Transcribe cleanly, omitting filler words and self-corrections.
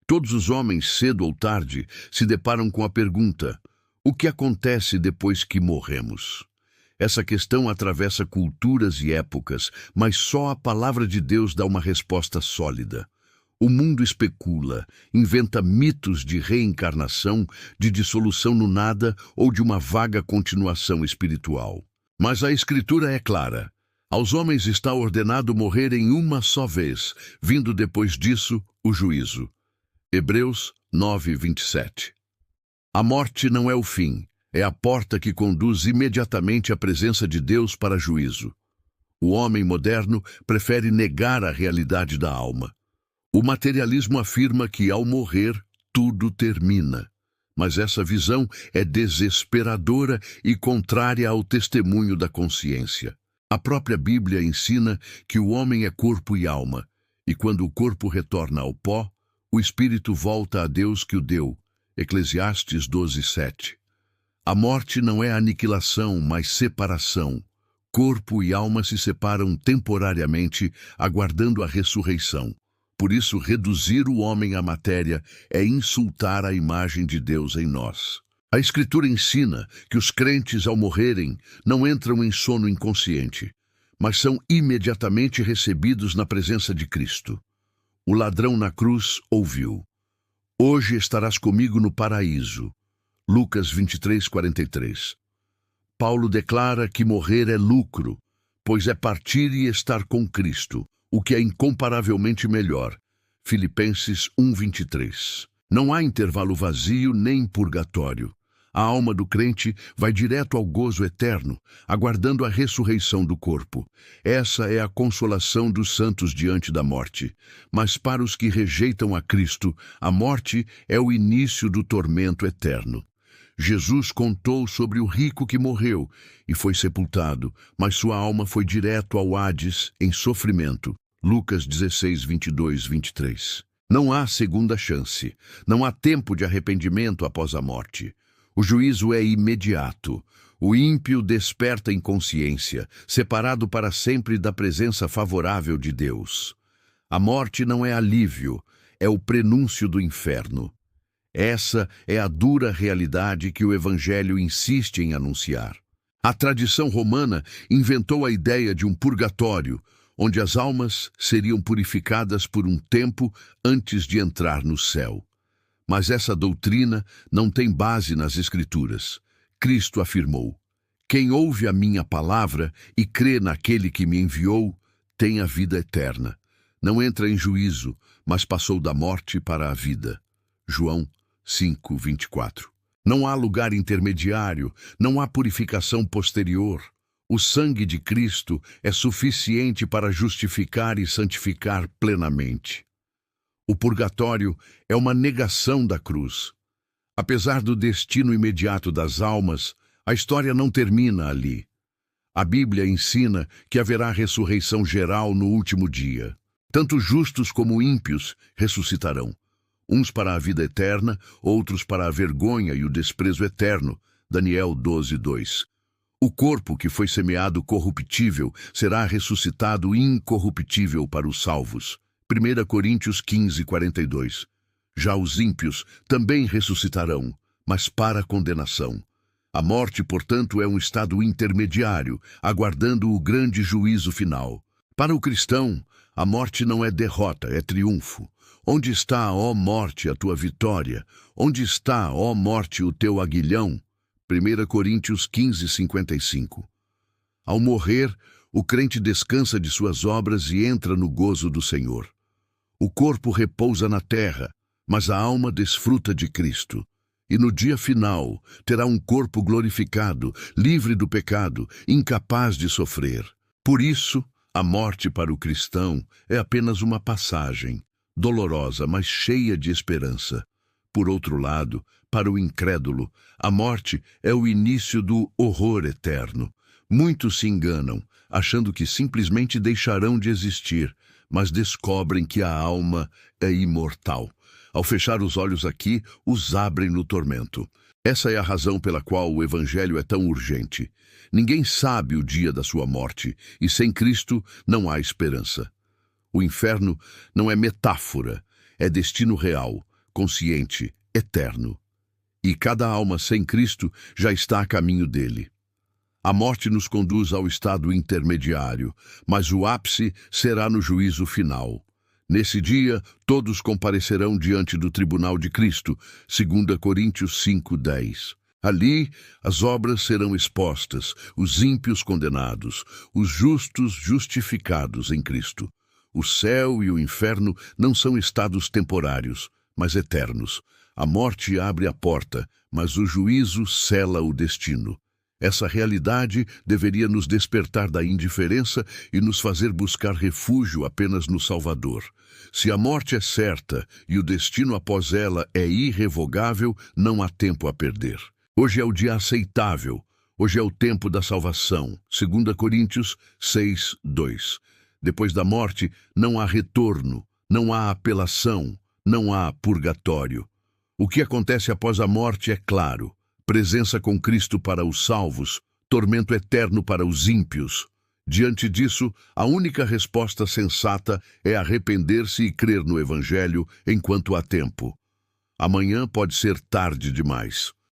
Todos os homens, cedo ou tarde, se deparam com a pergunta: o que acontece depois que morremos? Essa questão atravessa culturas e épocas, mas só a palavra de Deus dá uma resposta sólida. O mundo especula, inventa mitos de reencarnação, de dissolução no nada ou de uma vaga continuação espiritual. Mas a Escritura é clara. Aos homens está ordenado morrer em uma só vez, vindo depois disso o juízo. Hebreus 9:27. A morte não é o fim, é a porta que conduz imediatamente à presença de Deus para juízo. O homem moderno prefere negar a realidade da alma. O materialismo afirma que, ao morrer, tudo termina. Mas essa visão é desesperadora e contrária ao testemunho da consciência. A própria Bíblia ensina que o homem é corpo e alma, e quando o corpo retorna ao pó, o espírito volta a Deus que o deu. Eclesiastes 12:7. A morte não é aniquilação, mas separação. Corpo e alma se separam temporariamente, aguardando a ressurreição. Por isso, reduzir o homem à matéria é insultar a imagem de Deus em nós. A Escritura ensina que os crentes, ao morrerem, não entram em sono inconsciente, mas são imediatamente recebidos na presença de Cristo. O ladrão na cruz ouviu: "Hoje estarás comigo no paraíso." Lucas 23:43. Paulo declara que morrer é lucro, pois é partir e estar com Cristo, o que é incomparavelmente melhor. Filipenses 1:23. Não há intervalo vazio nem purgatório. A alma do crente vai direto ao gozo eterno, aguardando a ressurreição do corpo. Essa é a consolação dos santos diante da morte. Mas para os que rejeitam a Cristo, a morte é o início do tormento eterno. Jesus contou sobre o rico que morreu e foi sepultado, mas sua alma foi direto ao Hades em sofrimento. Lucas 16:22-23. Não há segunda chance. Não há tempo de arrependimento após a morte. O juízo é imediato. O ímpio desperta em consciência, separado para sempre da presença favorável de Deus. A morte não é alívio, é o prenúncio do inferno. Essa é a dura realidade que o Evangelho insiste em anunciar. A tradição romana inventou a ideia de um purgatório, onde as almas seriam purificadas por um tempo antes de entrar no céu. Mas essa doutrina não tem base nas Escrituras. Cristo afirmou: "Quem ouve a minha palavra e crê naquele que me enviou, tem a vida eterna. Não entra em juízo, mas passou da morte para a vida." João 5:24. Não há lugar intermediário, não há purificação posterior. O sangue de Cristo é suficiente para justificar e santificar plenamente. O purgatório é uma negação da cruz. Apesar do destino imediato das almas, a história não termina ali. A Bíblia ensina que haverá ressurreição geral no último dia. Tanto justos como ímpios ressuscitarão. Uns para a vida eterna, outros para a vergonha e o desprezo eterno. Daniel 12:2. O corpo que foi semeado corruptível será ressuscitado incorruptível para os salvos. 1 Coríntios 15:42. Já os ímpios também ressuscitarão, mas para a condenação. A morte, portanto, é um estado intermediário, aguardando o grande juízo final. Para o cristão, a morte não é derrota, é triunfo. Onde está, ó morte, a tua vitória? Onde está, ó morte, o teu aguilhão? 1 Coríntios 15:55. Ao morrer, o crente descansa de suas obras e entra no gozo do Senhor. O corpo repousa na terra, mas a alma desfruta de Cristo. E no dia final, terá um corpo glorificado, livre do pecado, incapaz de sofrer. Por isso, a morte para o cristão é apenas uma passagem, dolorosa, mas cheia de esperança. Por outro lado, para o incrédulo, a morte é o início do horror eterno. Muitos se enganam, achando que simplesmente deixarão de existir, mas descobrem que a alma é imortal. Ao fechar os olhos aqui, os abrem no tormento. Essa é a razão pela qual o Evangelho é tão urgente. Ninguém sabe o dia da sua morte, e sem Cristo não há esperança. O inferno não é metáfora, é destino real. consciente, eterno. E cada alma sem Cristo já está a caminho dele. A morte nos conduz ao estado intermediário, mas o ápice será no juízo final. Nesse dia, todos comparecerão diante do tribunal de Cristo, 2 Coríntios 5:10. Ali, as obras serão expostas, os ímpios condenados, os justos justificados em Cristo. O céu e o inferno não são estados temporários, mas eternos. A morte abre a porta, mas o juízo sela o destino. Essa realidade deveria nos despertar da indiferença e nos fazer buscar refúgio apenas no Salvador. Se a morte é certa e o destino após ela é irrevogável, não há tempo a perder. Hoje é o dia aceitável. Hoje é o tempo da salvação. 2 Coríntios 6:2. Depois da morte, não há retorno, não há apelação, não há purgatório. O que acontece após a morte é claro. Presença com Cristo para os salvos, tormento eterno para os ímpios. Diante disso, a única resposta sensata é arrepender-se e crer no Evangelho enquanto há tempo. Amanhã pode ser tarde demais.